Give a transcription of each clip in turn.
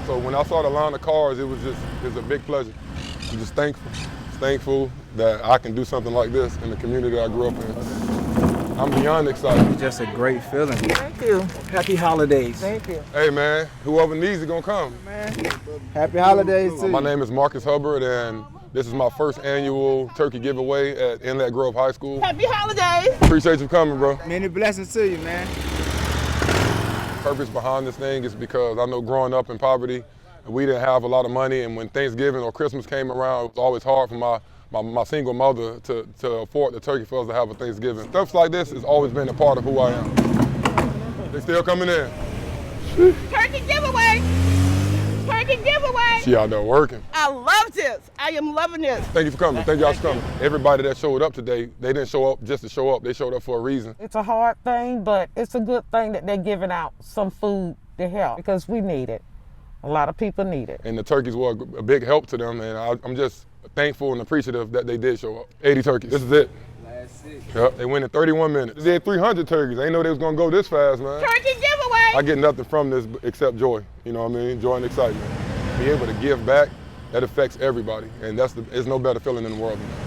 So when I saw the line of cars, it was a big pleasure. I'm just thankful that I can do something like this in the community I grew up in. I'm beyond excited. It's just a great feeling. Thank you. Happy holidays. Thank you. Hey man, whoever needs it gonna come. Man, happy holidays to you. My name is Marcus Hubbard, and this is my first annual turkey giveaway at Inlet Grove High School. Happy holidays. Appreciate you coming, bro. Many blessings to you, man. Purpose behind this thing is because I know growing up in poverty, we didn't have a lot of money, and when Thanksgiving or Christmas came around, it was always hard for my single mother to afford the turkey for us to have a Thanksgiving. Stuff like this has always been a part of who I am. They still coming in. Turkey giveaway. Turkey giveaway. She out there working. I love this. I am loving this. Thank you for coming. Thank y'all for coming. Everybody that showed up today, they didn't show up just to show up. They showed up for a reason. It's a hard thing, but it's a good thing that they're giving out some food to help because we need it. A lot of people need it. And the turkeys were a big help to them, and I'm just thankful and appreciative that they did show up. 80 turkeys. This is it. That's it. Yep, they went in 31 minutes. They did 300 turkeys. I didn't know they was gonna go this fast, man. Turkey giveaway. I get nothing from this except joy. You know what I mean? Joy and excitement. Be able to give back, that affects everybody, and there's no better feeling in the world than that.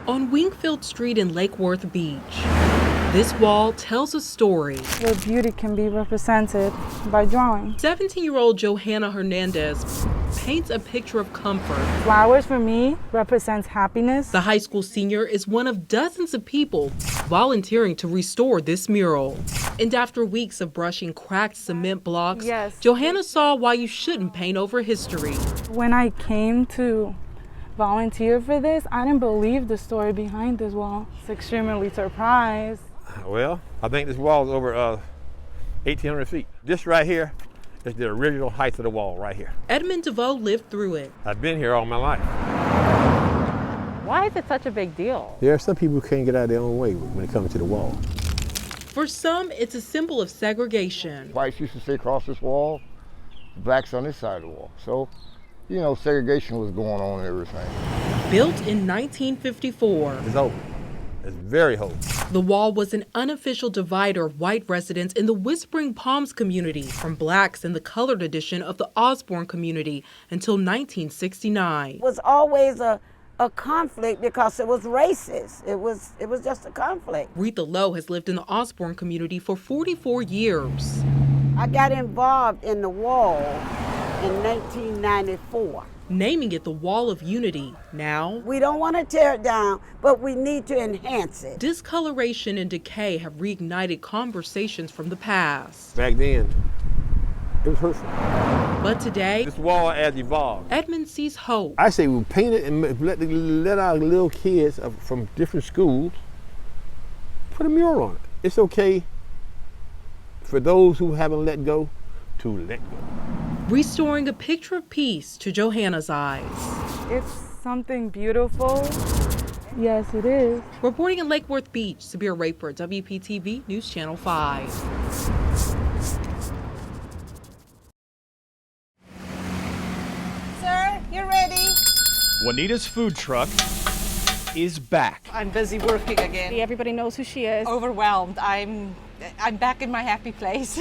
On Wingfield Street in Lake Worth Beach, this wall tells a story. Where beauty can be represented by drawing. 17-year-old Johanna Hernandez paints a picture of comfort. Flowers for me represents happiness. The high school senior is one of dozens of people volunteering to restore this mural. And after weeks of brushing cracked cement blocks, Johanna saw why you shouldn't paint over history. When I came to volunteer for this, I didn't believe the story behind this wall. I was extremely surprised. Well, I think this wall is over 1,800 feet. This right here is the original height of the wall right here. Edmund DeVoe lived through it. I've been here all my life. Why is it such a big deal? There are some people who can't get out of their own way when it comes to the wall. For some, it's a symbol of segregation. Whites used to stay across this wall, blacks on this side of the wall. So, you know, segregation was going on and everything. Built in 1954. It's old. It's very old. The wall was an unofficial divider of white residents in the Whispering Palms community from blacks in the colored edition of the Osborne community until 1969. It was always a conflict because it was racist. It was just a conflict. Retha Lowe has lived in the Osborne community for 44 years. I got involved in the wall in 1994. Naming it the Wall of Unity. Now, we don't want to tear it down, but we need to enhance it. Discoloration and decay have reignited conversations from the past. Back then, it was hurtful. But today, this wall has evolved. Edmund sees hope. I say we paint it and let our little kids from different schools put a mural on it. It's okay for those who haven't let go to let go. Restoring a picture of peace to Johanna's eyes. It's something beautiful. Yes, it is. Reporting in Lake Worth Beach, Sabir Rayford, WPTV News Channel 5. Sir, you ready? Juanita's food truck is back. I'm busy working again. Everybody knows who she is. Overwhelmed. I'm back in my happy place.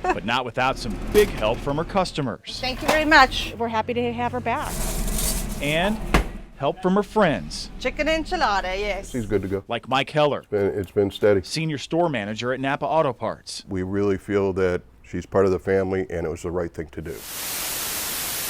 But not without some big help from her customers. Thank you very much. We're happy to have her back. And help from her friends. Chicken enchilada, yes. She's good to go. Like Mike Heller. It's been steady. Senior store manager at Napa Auto Parts. We really feel that she's part of the family and it was the right thing to do.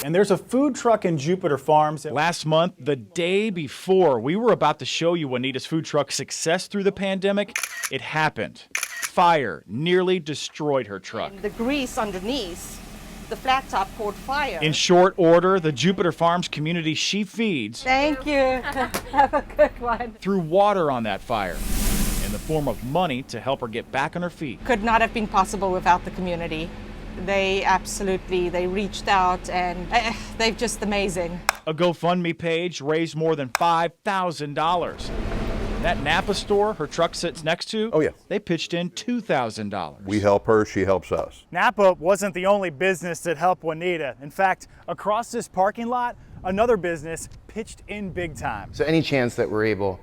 And there's a food truck in Jupiter Farms. Last month, the day before we were about to show you Juanita's food truck's success through the pandemic, it happened. Fire nearly destroyed her truck. And the grease underneath, the flat top caught fire. In short order, the Jupiter Farms community she feeds Thank you. Have a good one. threw water on that fire in the form of money to help her get back on her feet. Could not have been possible without the community. They reached out and they're just amazing. A GoFundMe page raised more than $5,000. That Napa store her truck sits next to, oh yeah, they pitched in $2,000. We help her, she helps us. Napa wasn't the only business that helped Juanita. In fact, across this parking lot, another business pitched in big time. So any chance that we're able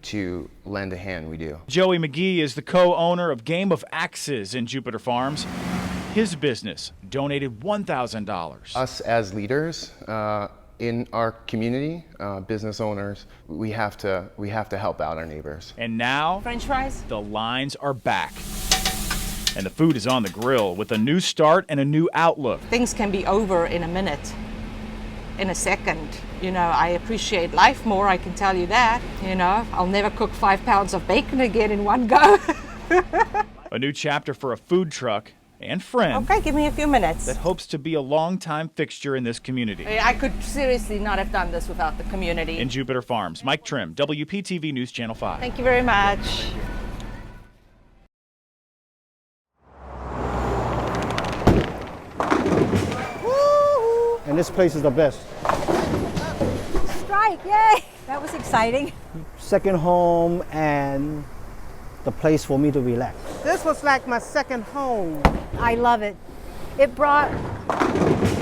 to lend a hand, we do. Joey McGee is the co-owner of Game of Axes in Jupiter Farms. His business donated $1,000. Us as leaders in our community, business owners, we have to help out our neighbors. And now, French fries? The lines are back. And the food is on the grill with a new start and a new outlook. Things can be over in a minute, in a second. You know, I appreciate life more, I can tell you that. You know, I'll never cook 5 pounds of bacon again in one go. A new chapter for a food truck and friend. Okay, give me a few minutes. That hopes to be a long-time fixture in this community. I could seriously not have done this without the community. In Jupiter Farms, Mike Trim, WPTV News Channel 5. Thank you very much. And this place is the best. Strike, yay! That was exciting. Second home and the place for me to relax. This was like my second home. I love it. It brought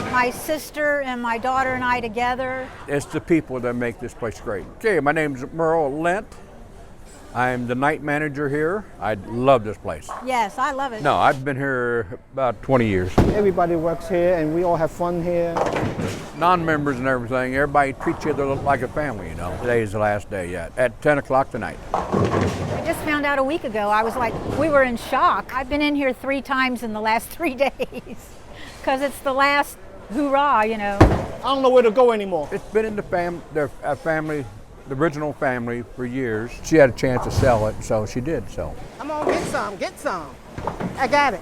my sister and my daughter and I together. It's the people that make this place great. Okay, my name's Merle Lent. I'm the night manager here. I love this place. Yes, I love it. No, I've been here about 20 years. Everybody works here and we all have fun here. Non-members and everything, everybody treats each other like a family, you know. Today is the last day yet, at 10 o'clock tonight. I just found out a week ago. I was like, we were in shock. I've been in here 3 times in the last 3 days because it's the last hoorah, you know. I don't know where to go anymore. It's been in the family, the original family for years. She had a chance to sell it, so she did so. Come on, get some. I got it.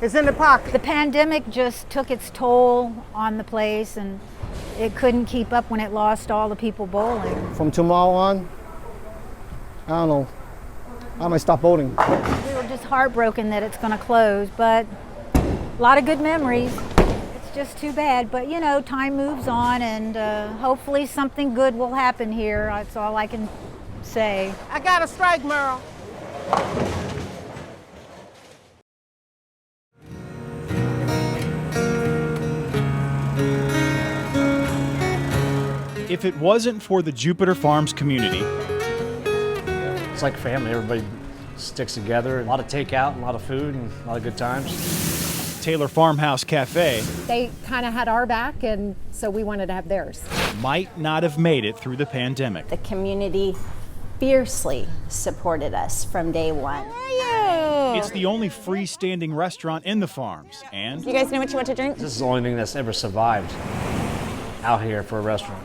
It's in the pocket. The pandemic just took its toll on the place and it couldn't keep up when it lost all the people bowling. From tomorrow on, I don't know, I might stop bowling. We were just heartbroken that it's gonna close, but a lot of good memories. It's just too bad, but you know, time moves on and hopefully something good will happen here. That's all I can say. I got a strike, Merle. If it wasn't for the Jupiter Farms community, it's like family. Everybody sticks together. A lot of takeout, a lot of food, and a lot of good times. Taylor Farmhouse Cafe They kind of had our back, and so we wanted to have theirs. might not have made it through the pandemic. The community fiercely supported us from day one. It's the only freestanding restaurant in the farms, and You guys know what you want to drink? This is the only thing that's ever survived out here for a restaurant.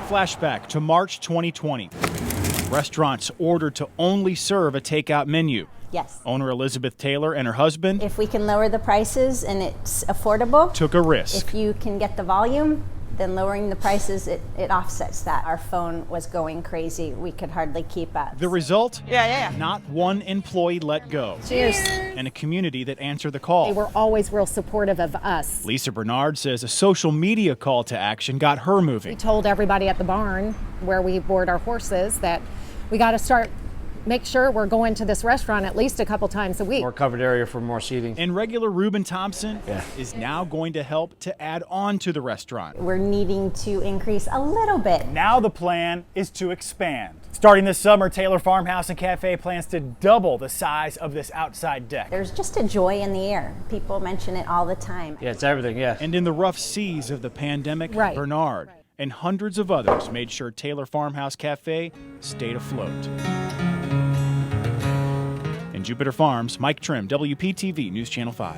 flashback to March 2020. Restaurants ordered to only serve a takeout menu. Yes. Owner Elizabeth Taylor and her husband If we can lower the prices and it's affordable, took a risk. if you can get the volume, then lowering the prices, it offsets that. Our phone was going crazy. We could hardly keep up. The result? Yeah. Not one employee let go. Cheers. And a community that answered the call. They were always real supportive of us. Lisa Bernard says a social media call to action got her We moving. told everybody at the barn where we board our horses that we got to make sure we're going to this restaurant at least a couple times a week. More covered area for more seating. And regular Reuben Thompson is now going to help to add on to the restaurant. We're needing to increase a little bit. Now the plan is to expand. Starting this summer, Taylor Farmhouse and Cafe plans to double the size of this outside deck. There's just a joy in the air. People mention it all the time. Yeah, it's everything, yeah. And in the rough seas of the pandemic, Right. Bernard and hundreds of others made sure Taylor Farmhouse Cafe stayed afloat. In Jupiter Farms, Mike Trim, WPTV News Channel 5.